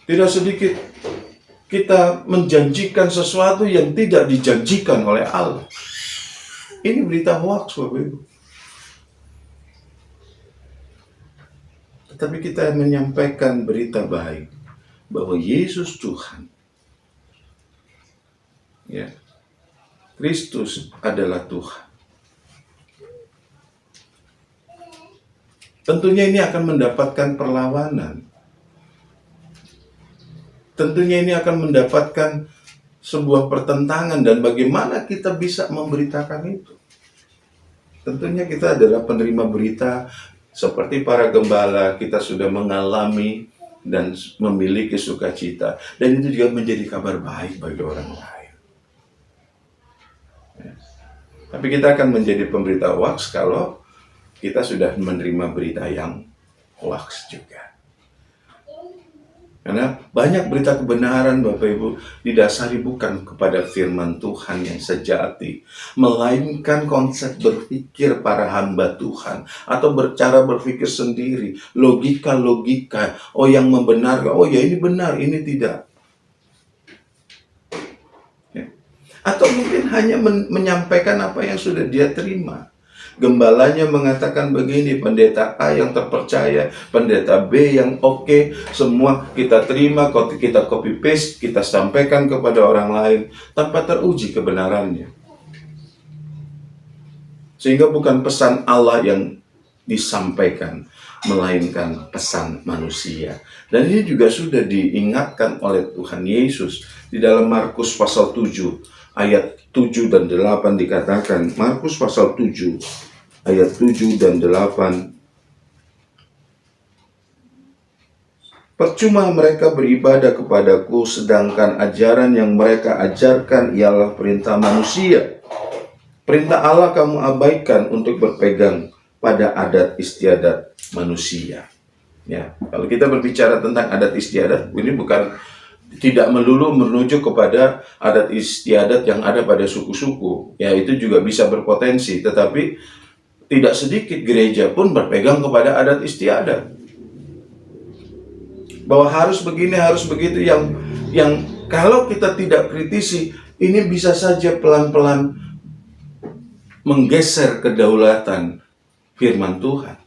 Speaker 2: Tidak sedikit kita menjanjikan sesuatu yang tidak dijanjikan oleh Allah. Ini berita hoax, Bapak Ibu. Tetapi kita menyampaikan berita baik bahwa Yesus Tuhan, ya, Kristus adalah Tuhan. Tentunya ini akan mendapatkan perlawanan. Tentunya ini akan mendapatkan sebuah pertentangan, dan bagaimana kita bisa memberitakan itu? Tentunya kita adalah penerima berita. Seperti para gembala, kita sudah mengalami dan memiliki sukacita. Dan itu juga menjadi kabar baik bagi orang lain. Ya. Tapi kita akan menjadi pemberita hoax kalau kita sudah menerima berita yang hoax juga. Karena banyak berita kebenaran, Bapak Ibu, didasari bukan kepada firman Tuhan yang sejati, melainkan konsep berpikir para hamba Tuhan, atau cara berpikir sendiri, logika-logika, oh yang membenarkan, oh ya ini benar, ini tidak. Ya. Atau mungkin hanya menyampaikan apa yang sudah dia terima. Gembalanya mengatakan begini, pendeta A yang terpercaya, pendeta B yang oke, semua kita terima, kita copy paste, kita sampaikan kepada orang lain tanpa teruji kebenarannya. Sehingga bukan pesan Allah yang disampaikan, melainkan pesan manusia. Dan ini juga sudah diingatkan oleh Tuhan Yesus di dalam Markus pasal 7 ayat 7 dan 8 dikatakan, Markus pasal 7 ayat 7 dan 8, percuma mereka beribadah kepadaku, sedangkan ajaran yang mereka ajarkan ialah perintah manusia. Perintah Allah kamu abaikan untuk berpegang pada adat istiadat manusia. Ya, kalau kita berbicara tentang adat istiadat, ini bukan tidak melulu menuju kepada adat istiadat yang ada pada suku-suku. Ya, itu juga bisa berpotensi, tetapi tidak sedikit gereja pun berpegang kepada adat istiadat. Bahwa harus begini, harus begitu, yang kalau kita tidak kritisi, ini bisa saja pelan-pelan menggeser kedaulatan firman Tuhan.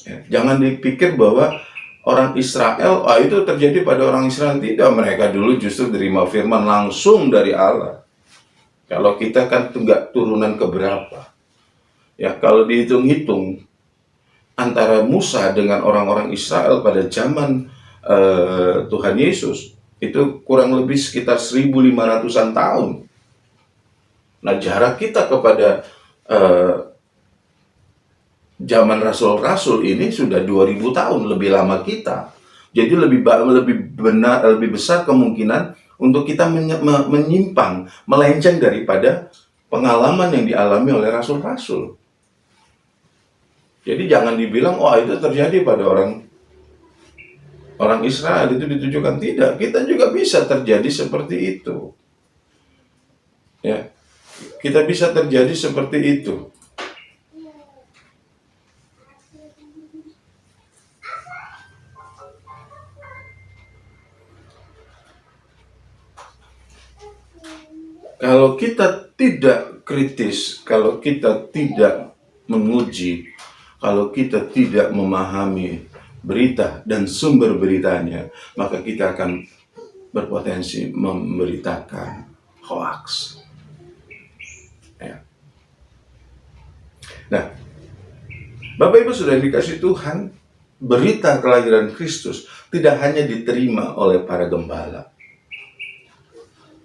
Speaker 2: Ya, jangan dipikir bahwa orang Israel, itu terjadi pada orang Israel. Tidak, mereka dulu justru terima firman langsung dari Allah. Kalau kita kan enggak turunan keberapa. Ya, kalau dihitung-hitung, antara Musa dengan orang-orang Israel pada zaman Tuhan Yesus, itu kurang lebih sekitar 1.500-an tahun. Nah, jarak kita kepada zaman rasul-rasul ini sudah 2000 tahun, lebih lama kita. Jadi lebih besar kemungkinan untuk kita menyimpang, melenceng daripada pengalaman yang dialami oleh rasul-rasul. Jadi jangan dibilang, itu terjadi pada orang Israel, itu ditujukan. Tidak, kita juga bisa terjadi seperti itu. Ya. kita bisa terjadi seperti itu. Kalau kita tidak kritis, kalau kita tidak menguji, kalau kita tidak memahami berita dan sumber beritanya, maka kita akan berpotensi memberitakan hoax. Ya. Nah, Bapak Ibu sudah dikasih Tuhan, berita kelahiran Kristus tidak hanya diterima oleh para gembala.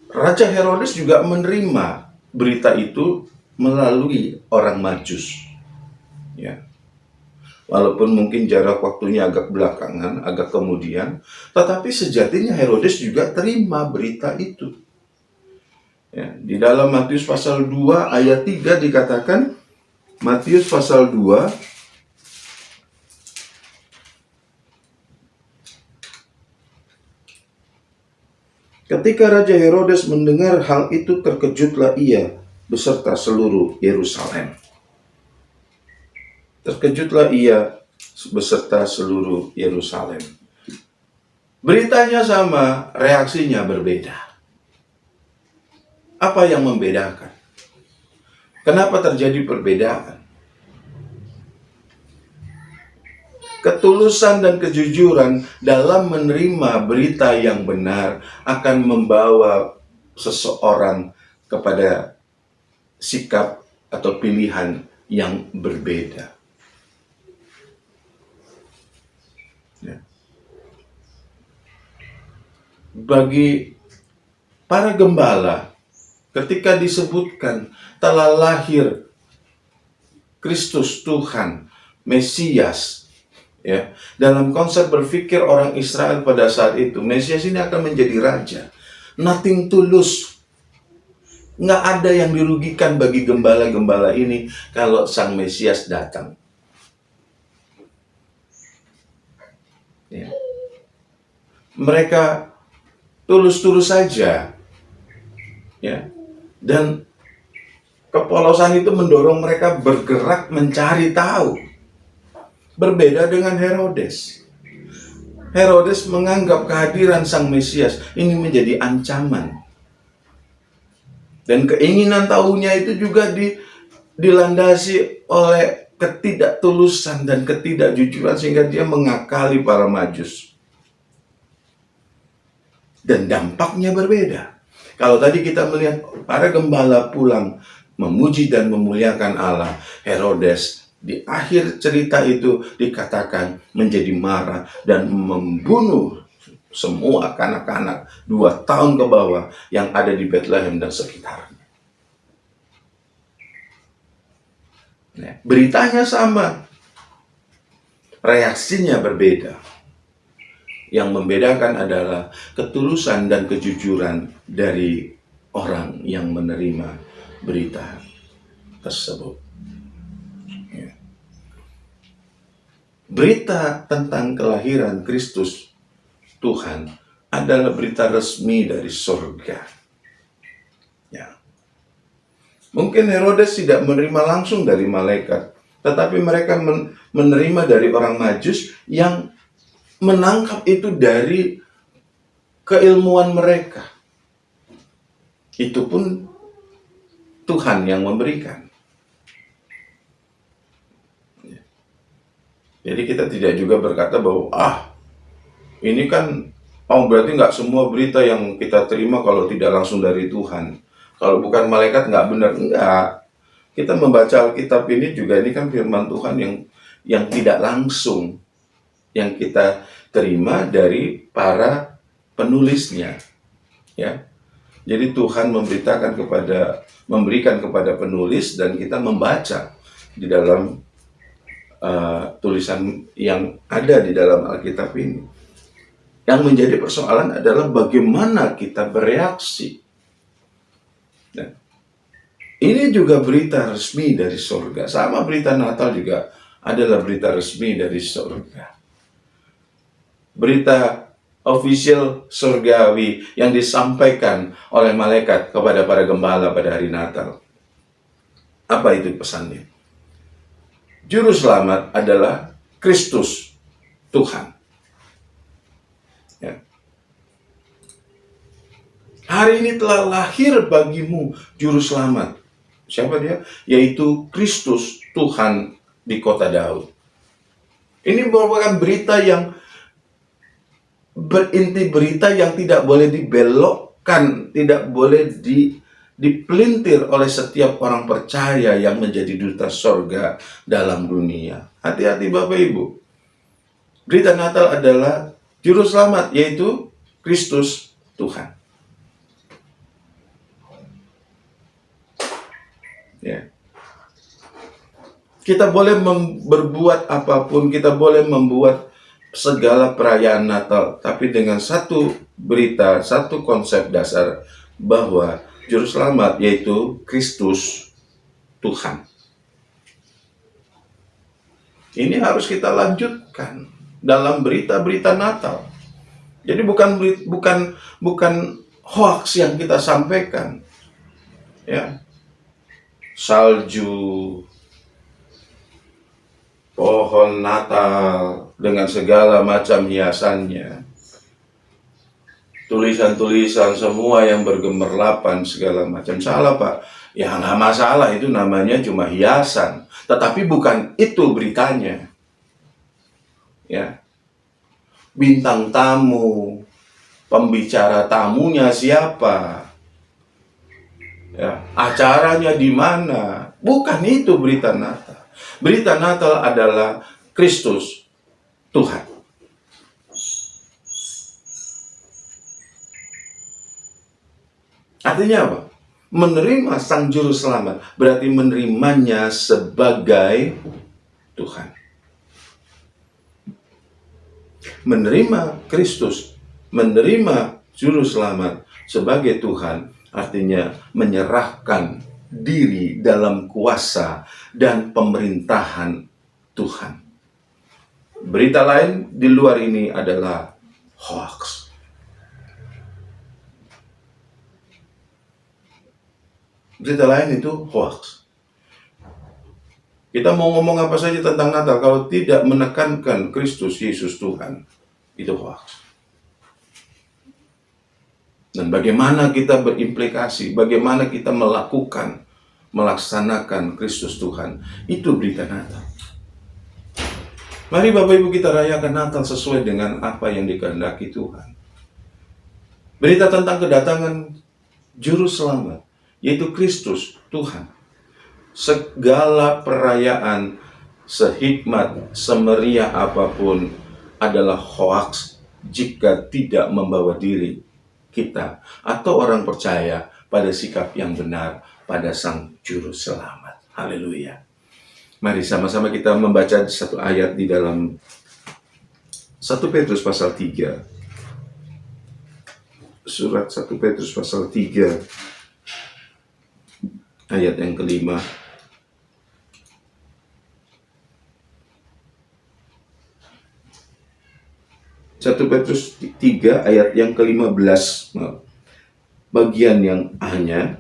Speaker 2: Raja Herodes juga menerima berita itu melalui orang Majus. Ya. Walaupun mungkin jarak waktunya agak belakangan, agak kemudian, tetapi sejatinya Herodes juga terima berita itu. Ya, di dalam Matius pasal 2 ayat 3 dikatakan, Matius pasal 2 ketika Raja Herodes mendengar hal itu, terkejutlah ia beserta seluruh Yerusalem. Terkejutlah ia beserta seluruh Yerusalem. Beritanya sama, reaksinya berbeda. Apa yang membedakan? Kenapa terjadi perbedaan? Ketulusan dan kejujuran dalam menerima berita yang benar akan membawa seseorang kepada sikap atau pilihan yang berbeda. Ya. Bagi para gembala, ketika disebutkan telah lahir Kristus Tuhan, Mesias, ya, dalam konsep berpikir orang Israel pada saat itu, Mesias ini akan menjadi raja. Nothing to lose. Nggak ada yang dirugikan bagi gembala-gembala ini kalau sang Mesias datang. Ya. Mereka tulus-tulus saja. Ya. Dan kepolosan itu mendorong mereka bergerak mencari tahu. Berbeda dengan Herodes. Herodes menganggap kehadiran sang Mesias ini menjadi ancaman. Dan keinginan tahunya itu juga dilandasi oleh ketidaktulusan dan ketidakjujuran sehingga dia mengakali para Majus. Dan dampaknya berbeda. Kalau tadi kita melihat para gembala pulang memuji dan memuliakan Allah, Herodes di akhir cerita itu dikatakan menjadi marah dan membunuh semua kanak-kanak 2 tahun ke bawah yang ada di Bethlehem dan sekitarnya. Nah, beritanya sama, reaksinya berbeda. Yang membedakan adalah ketulusan dan kejujuran dari orang yang menerima berita tersebut. Ya. Berita tentang kelahiran Kristus Tuhan adalah berita resmi dari surga. Ya. Mungkin Herodes tidak menerima langsung dari malaikat, tetapi mereka menerima dari orang Majus yang menangkap itu dari keilmuan mereka. Itu pun Tuhan yang memberikan. Jadi kita tidak juga berkata bahwa ini kan berarti nggak semua berita yang kita terima kalau tidak langsung dari Tuhan. Kalau bukan malaikat nggak benar. Enggak. Kita membaca Alkitab ini juga, ini kan firman Tuhan yang tidak langsung, yang kita terima dari para penulisnya, ya. Jadi Tuhan memberikan kepada penulis dan kita membaca di dalam tulisan yang ada di dalam Alkitab ini. Yang menjadi persoalan adalah bagaimana kita bereaksi. Nah, ini juga berita resmi dari surga. Sama berita Natal juga adalah berita resmi dari surga. Berita official surgawi yang disampaikan oleh malaikat kepada para gembala pada hari Natal. Apa itu pesannya? Juru selamat adalah Kristus, Tuhan. Ya. Hari ini telah lahir bagimu juru selamat. Siapa dia? Yaitu Kristus, Tuhan di kota Daud. Ini merupakan berita yang berinti berita yang tidak boleh dibelokkan, tidak boleh dipelintir oleh setiap orang percaya yang menjadi duta sorga dalam dunia. Hati-hati Bapak Ibu. Berita Natal adalah juru selamat, yaitu Kristus Tuhan. Ya. Kita boleh berbuat apapun, kita boleh membuat segala perayaan Natal, tapi dengan satu berita, satu konsep dasar bahwa juru selamat yaitu Kristus Tuhan. Ini harus kita lanjutkan dalam berita-berita Natal. Jadi bukan hoax yang kita sampaikan. Ya. Salju, pohon Natal dengan segala macam hiasannya, tulisan-tulisan semua yang bergemerlapan segala macam. Salah Pak, ya nggak masalah, itu namanya cuma hiasan. Tetapi bukan itu beritanya. Ya, bintang tamu, pembicara tamunya siapa, ya, acaranya di mana, bukan itu berita Natal. Berita Natal adalah Kristus Tuhan. Artinya apa? Menerima Sang Juru Selamat berarti menerimanya sebagai Tuhan. Menerima Kristus, menerima Juru Selamat sebagai Tuhan, artinya menyerahkan diri dalam kuasa dan pemerintahan Tuhan. Berita lain di luar ini adalah hoax. Berita lain itu hoax. Kita mau ngomong apa saja tentang Natal, kalau tidak menekankan Kristus Yesus Tuhan, itu hoax. Dan bagaimana kita berimplikasi, bagaimana kita melaksanakan Kristus Tuhan, itu berita Natal. Mari Bapak Ibu kita rayakan Natal sesuai dengan apa yang dikehendaki Tuhan. Berita tentang kedatangan Juru Selamat, yaitu Kristus Tuhan. Segala perayaan sehikmat, semeriah apapun adalah hoax jika tidak membawa diri kita atau orang percaya pada sikap yang benar pada Sang Juru Selamat. Haleluya. Mari sama-sama kita membaca satu ayat di dalam 1 Petrus pasal 3. Surat 1 Petrus pasal 3 ayat yang kelima. 1 Petrus 3 ayat yang ke-15, bagian yang A-nya.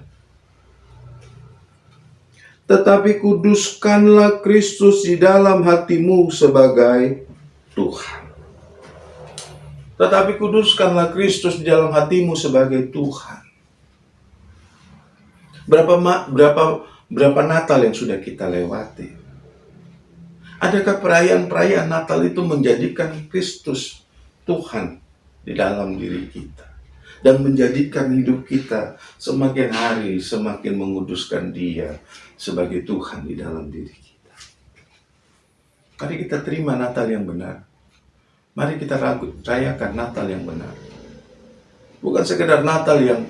Speaker 2: Tetapi kuduskanlah Kristus di dalam hatimu sebagai Tuhan. Tetapi kuduskanlah Kristus di dalam hatimu sebagai Tuhan. Berapa Natal yang sudah kita lewati? Adakah perayaan-perayaan Natal itu menjadikan Kristus Tuhan di dalam diri kita dan menjadikan hidup kita semakin hari semakin menguduskan Dia sebagai Tuhan di dalam diri kita? Mari kita terima Natal yang benar. Mari kita rayakan Natal yang benar. Bukan sekedar Natal yang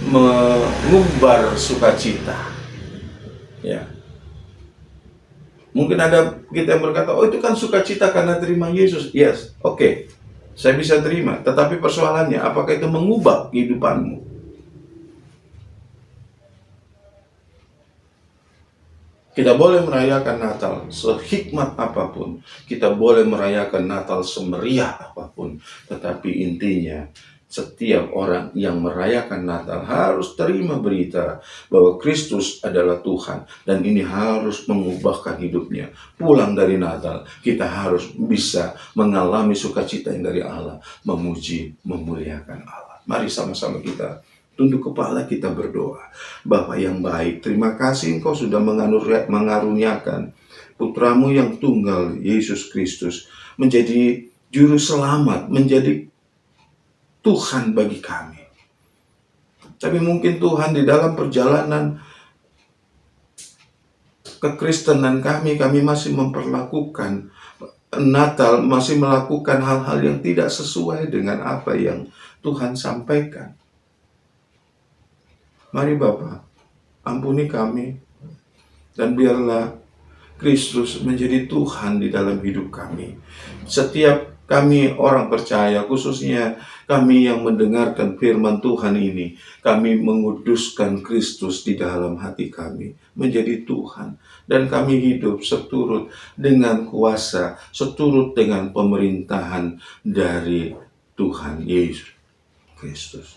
Speaker 2: mengumbar sukacita. Ya. Mungkin ada kita yang berkata, oh itu kan sukacita karena terima Yesus. Yes, oke. Saya bisa terima. Tetapi persoalannya, apakah itu mengubah kehidupanmu? Kita boleh merayakan Natal sehikmat apapun. Kita boleh merayakan Natal semeriah apapun. Tetapi intinya, setiap orang yang merayakan Natal harus terima berita bahwa Kristus adalah Tuhan, dan ini harus mengubahkan hidupnya. Pulang dari Natal, kita harus bisa mengalami sukacita yang dari Allah, memuji, memuliakan Allah. Mari sama-sama kita tunduk kepala, kita berdoa. Bapa yang baik, terima kasih Engkau sudah mengaruniakan Putramu yang tunggal, Yesus Kristus, menjadi juru selamat, menjadi Tuhan bagi kami. Tapi mungkin Tuhan, di dalam perjalanan kekristenan kami masih memperlakukan Natal, masih melakukan hal-hal yang tidak sesuai dengan apa yang Tuhan sampaikan. Mari Bapa, ampuni kami, dan biarlah Kristus menjadi Tuhan di dalam hidup kami. Setiap kami orang percaya, khususnya kami yang mendengarkan firman Tuhan ini, kami menguduskan Kristus di dalam hati kami menjadi Tuhan. Dan kami hidup seturut dengan kuasa, seturut dengan pemerintahan dari Tuhan Yesus Kristus.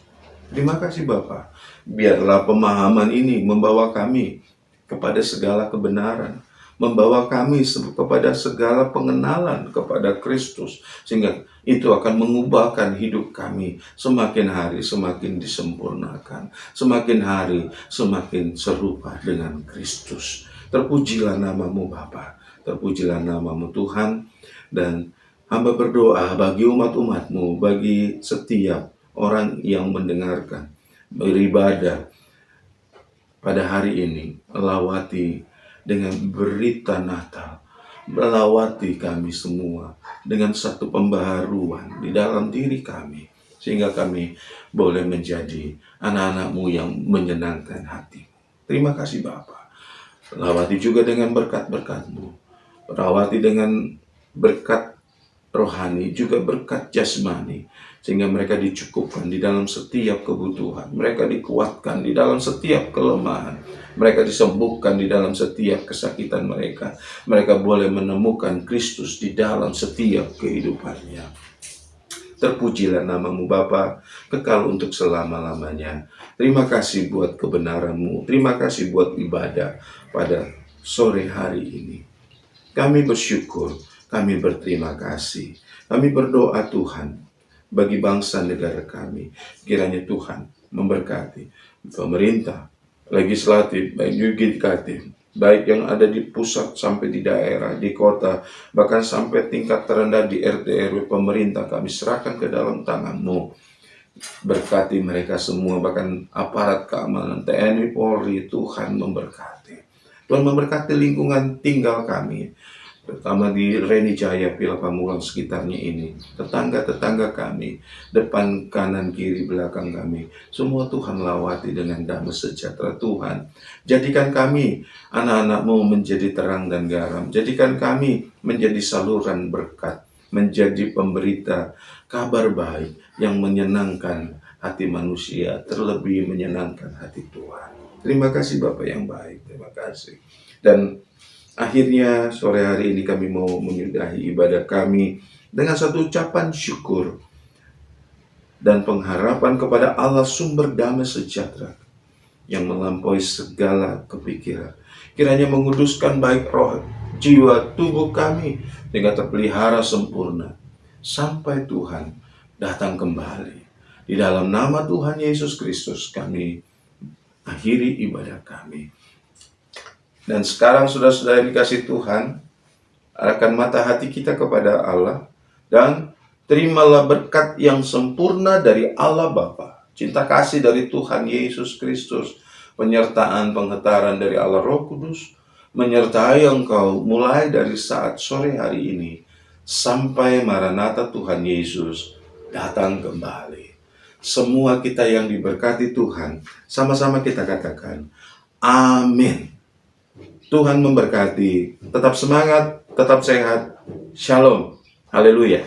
Speaker 2: Terima kasih Bapa. Biarlah pemahaman ini membawa kami kepada segala kebenaran, membawa kami kepada segala pengenalan kepada Kristus, sehingga itu akan mengubahkan hidup kami semakin hari semakin disempurnakan, semakin hari semakin serupa dengan Kristus. Terpujilah namamu Bapa, terpujilah namamu Tuhan, dan hamba berdoa bagi umat-umatmu, bagi setiap orang yang mendengarkan, beribadah pada hari ini, lawati dengan berita Natal, melawati kami semua dengan satu pembaharuan di dalam diri kami, sehingga kami boleh menjadi anak-anak-Mu yang menyenangkan hati. Terima kasih Bapa. Lawati juga dengan berkat-berkat-Mu, rawati dengan berkat rohani, juga berkat jasmani, sehingga mereka dicukupkan di dalam setiap kebutuhan, mereka dikuatkan di dalam setiap kelemahan, mereka disembuhkan di dalam setiap kesakitan mereka. Mereka boleh menemukan Kristus di dalam setiap kehidupannya. Terpujilah namamu Bapa, kekal untuk selama-lamanya. Terima kasih buat kebenaran-Mu, terima kasih buat ibadah pada sore hari ini. Kami bersyukur, kami berterima kasih. Kami berdoa Tuhan, bagi bangsa negara kami, kiranya Tuhan memberkati pemerintah, legislatif, baik yudikatif, baik yang ada di pusat sampai di daerah, di kota, bahkan sampai tingkat terendah di RT RW pemerintah, kami serahkan ke dalam tangan-Mu. Berkati mereka semua, bahkan aparat keamanan TNI Polri, Tuhan memberkati. Tuhan memberkati lingkungan tinggal kami, terutama di Reni Jaya, Pila Pamulang sekitarnya ini, tetangga-tetangga kami, depan, kanan, kiri, belakang kami, semua Tuhan lawati dengan damai sejahtera. Tuhan, jadikan kami anak-anak-Mu menjadi terang dan garam, jadikan kami menjadi saluran berkat, menjadi pemberita kabar baik yang menyenangkan hati manusia, terlebih menyenangkan hati Tuhan. Terima kasih Bapak yang baik, terima kasih. Dan akhirnya sore hari ini kami mau menyudahi ibadah kami dengan satu ucapan syukur dan pengharapan kepada Allah sumber damai sejahtera yang melampaui segala kepikiran. Kiranya menguduskan baik roh, jiwa, tubuh kami sehingga terpelihara sempurna sampai Tuhan datang kembali. Di dalam nama Tuhan Yesus Kristus kami akhiri ibadah kami. Dan sekarang saudara-saudara dikasih Tuhan, arahkan mata hati kita kepada Allah, dan terimalah berkat yang sempurna dari Allah Bapa, cinta kasih dari Tuhan Yesus Kristus, penyertaan penghetaran dari Allah Roh Kudus, menyertai engkau mulai dari saat sore hari ini, sampai Maranatha Tuhan Yesus datang kembali. Semua kita yang diberkati Tuhan, sama-sama kita katakan, amin. Tuhan memberkati, tetap semangat, tetap sehat, shalom, haleluya.